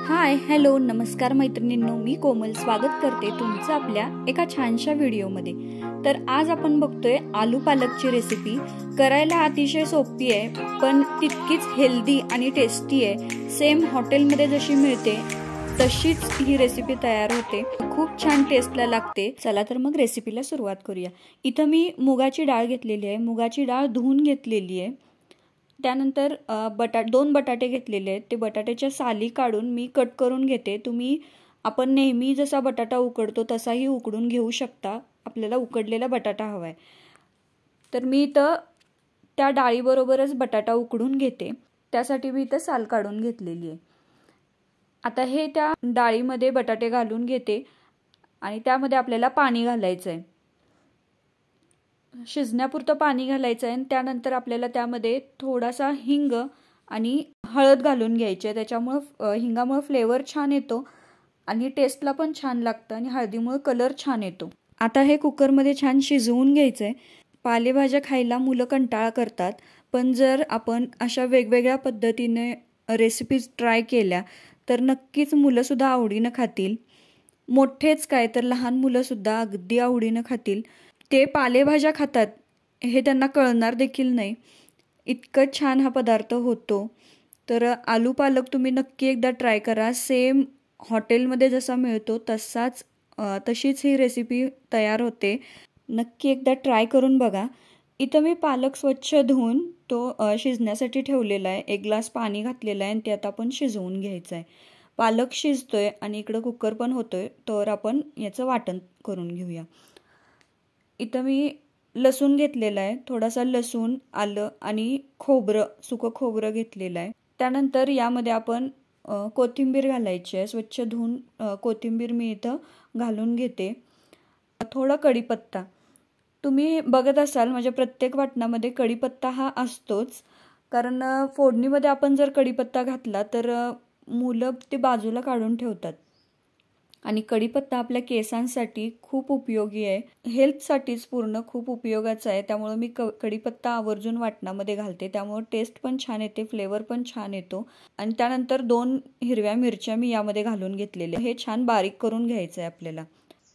Hi hello नमस्कार मैत्रिणींनो, मी कोमल स्वागत करते तुमचं आपल्या एका छानशा व्हिडिओमध्ये। तर आज आपण बघतोय आलू पालकची रेसिपी। करायला अतिशय सोपी आहे पण तितकीच हेल्दी आणि टेस्टी आहे। सेम हॉटेलमध्ये जशी मिळते तशीच ही रेसिपी तयार होते, खूप छान टेस्टला लागते। चला तर मग रेसिपीला सुरुवात करूया। इथं मी मुगाची डाळ घेतलेली आहे, मुगाची डाळ धुवून घेतलेली आहे। त्यानंतर दोन बटाटे घेतलेले आहेत, ते बटाट्याच्या साली काढून मी कट करून घेते। तुम्ही आपण नेहमी जसा बटाटा उकडतो तसाही उकडून घेऊ शकता, आपल्याला उकडलेला बटाटा हवाय। तर मी इथं त्या डाळीबरोबरच बटाटा उकडून घेते, त्यासाठी मी इथं साल काढून घेतलेली आहे। आता हे त्या डाळीमध्ये बटाटे घालून घेते आणि त्यामध्ये आपल्याला पाणी घालायचं आहे, शिजण्यापुरतं पाणी घालायचं आहे। त्यानंतर आपल्याला त्यामध्ये थोडासा हिंग आणि हळद घालून घ्यायची आहे, त्याच्यामुळे हिंगामुळे फ्लेवर छान येतो आणि टेस्टला पण छान लागतं आणि हळदीमुळे कलर छान येतो। आता हे कुकरमध्ये छान शिजवून घ्यायचं आहे। पालेभाज्या खायला मुलं कंटाळा करतात, पण जर आपण अशा वेगवेगळ्या पद्धतीने रेसिपीज ट्राय केल्या तर नक्कीच मुलंसुद्धा आवडीनं खातील। मोठेच काय तर लहान मुलंसुद्धा अगदी आवडीनं खातील। ते पालेभाज्या खातात हे त्यांना कळणार देखील नाही, इतकं छान हा पदार्थ होतो। तर आलू पालक तुम्ही नक्की एकदा ट्राय करा, सेम हॉटेलमध्ये जसा मिळतो तशीच ही रेसिपी तयार होते, नक्की एकदा ट्राय करून बघा। इथं मी पालक स्वच्छ धुवून तो शिजण्यासाठी ठेवलेला आहे, 1 ग्लास पाणी घातलेलं आहे आणि ते आता आपण शिजवून घ्यायचं आहे। पालक शिजतोय आणि इकडं कुकर पण होतोय, तर आपण याचं वाटण करून घेऊया। इथं मी लसूण घेतलेला आहे, थोडासा लसूण, आलं आणि खोबरं, सुकं खोबरं घेतलेलं आहे। त्यानंतर यामध्ये आपण कोथिंबीर घालायची आहे, स्वच्छ धुवून कोथिंबीर मी इथं घालून घेते। थोडा कढीपत्ता, तुम्ही बघत असाल म्हणजे प्रत्येक वाटणामध्ये कढीपत्ता हा असतोच, कारण फोडणीमध्ये आपण जर कढीपत्ता घातला तर मुलं ते बाजूला काढून ठेवतात आणि कढीपत्ता आपल्या केसांसाठी खूप उपयोगी आहे, हेल्थसाठीच पूर्ण खूप उपयोगाचा आहे। त्यामुळे मी कढीपत्ता आवर्जून वाटणामध्ये घालते, त्यामुळे टेस्ट पण छान येते, फ्लेवर पण छान येतो। आणि त्यानंतर 2 हिरव्या मिरच्या मी यामध्ये घालून घेतलेल्या, हे छान बारीक करून घ्यायचं आहे आपल्याला।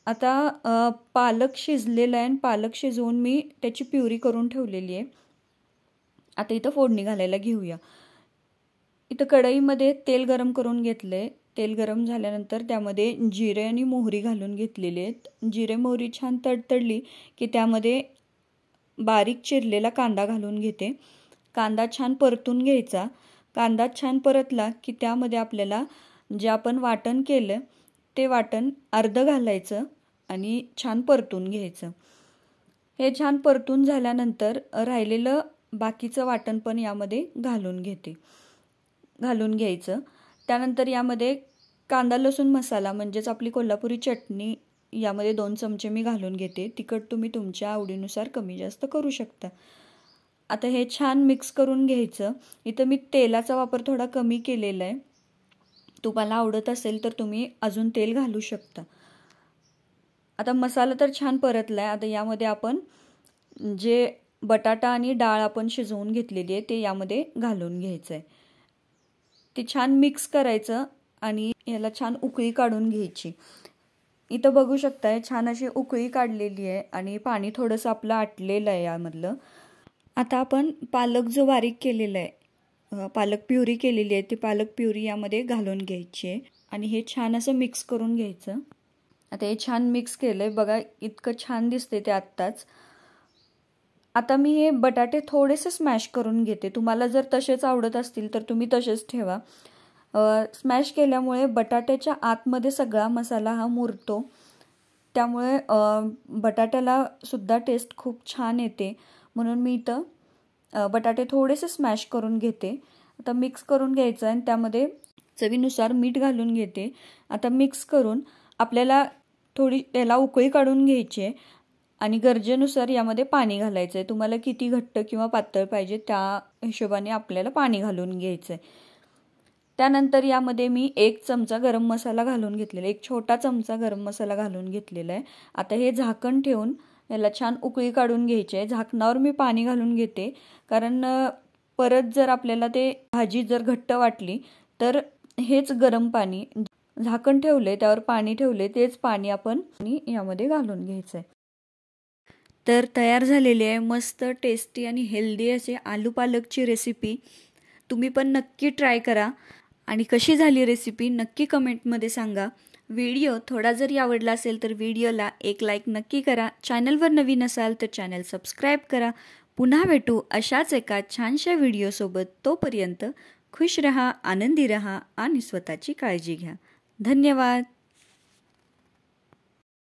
आता पालक शिजलेला आहे आणि पालक शिजवून मी त्याची प्युरी करून ठेवलेली आहे। आता इथं फोडणी घालायला घेऊया। इथं कढईमध्ये तेल गरम करून घेतलंय, तेल गरम झाल्यानंतर त्यामध्ये जिरे आणि मोहरी घालून घेतलेले आहेत। जिरे मोहरी छान तडतडली की त्यामध्ये बारीक चिरलेला कांदा घालून घेते, कांदा छान परतून घ्यायचा। कांदा छान परतला की त्यामध्ये आपल्याला जे आपण वाटण केलं ते वाटण अर्धं घालायचं आणि छान परतून घ्यायचं। हे छान परतून झाल्यानंतर राहिलेलं बाकीचं वाटण पण यामध्ये घालून घ्यायचं। त्यानंतर यामध्ये कांदा लसूण मसाला म्हणजेच आपली कोल्हापुरी चटणी यामध्ये 2 चमचे मी घालून घेते, तिखट तुम्ही तुमच्या आवडीनुसार कमी जास्त करू शकता। आता हे छान मिक्स करून घ्यायचं। इथं मी तेलाचा वापर थोडा कमी केलेला आहे, तुम्हाला आवडत असेल तर तुम्ही अजून तेल घालू शकता। आता मसाला तर छान परतलाय, आता यामध्ये आपण जे बटाटा आणि डाळ आपण शिजवून घेतलेली आहे ते यामध्ये घालून घ्यायचं आहे। ते छान मिक्स करायचं आणि याला छान उकळी काढून घ्यायची। इथं बघू शकताय छान अशी उकळी काढलेली आहे आणि पाणी थोडंसं आपलं आटलेलं आहे यामधलं। आता आपण पालक जो बारीक केलेला आहे, पालक प्युरी केलेली आहे, ती पालक प्युरी यामध्ये घालून घ्यायची आहे आणि हे छान असं मिक्स करून घ्यायचं। आता हे छान मिक्स केलंय बघा, इतकं छान दिसते ते आत्ताच। आता मी हे बटाटे थोडेसे स्मॅश करून घेते, तुम्हाला जर तसेच आवडत असतील तर तुम्ही तसेच ठेवा। स्मॅश केल्यामुळे बटाट्याच्या आतमध्ये सगळा मसाला हा मुरतो, त्यामुळे बटाट्याला सुद्धा टेस्ट खूप छान येते, म्हणून मी इथं बटाटे थोडेसे स्मॅश करून घेते। आता मिक्स करून घ्यायचं आणि त्यामध्ये चवीनुसार मीठ घालून घेते। आता मिक्स करून आपल्याला थोडी त्याला उकळी काढून घ्यायची आहे आणि गरजेनुसार यामध्ये पाणी घालायचं आहे, तुम्हाला किती घट्ट किंवा पातळ पाहिजे त्या हिशोबाने आपल्याला पाणी घालून घ्यायचं आहे। त्यानंतर यामध्ये मी 1 चमचा गरम मसाला घालून घेतलेला, 1 छोटा चमचा गरम मसाला घालून घेतलेला आहे। आता हे झाकण ठेवून याला छान उकळी काढून घ्यायची आहे। झाकणावर मी पाणी घालून घेते, कारण परत जर आपल्याला ते भाजी जर घट्ट वाटली तर हेच गरम पाणी, झाकण ठेवले त्यावर पाणी ठेवले तेच पाणी आपण यामध्ये घालून घ्यायचं आहे. तर तयार झालेली आहे मस्त टेस्टी आणि हेल्दी असे आलू पालकची रेसिपी. तुम्ही पण नक्की ट्राय करा आणि कशी झाली रेसिपी नक्की कमेंटमध्ये सांगा. व्हिडिओ थोडा जरी आवडला असेल तर व्हिडिओला एक लाईक नक्की करा. चॅनलवर नवीन असाल तर चॅनल सबस्क्राईब करा. पुन्हा भेटू अशाच एका छानशा व्हिडिओसोबत. तोपर्यंत खुश रहा, आनंदी रहा आणि स्वतःची काळजी घ्या. धन्यवाद.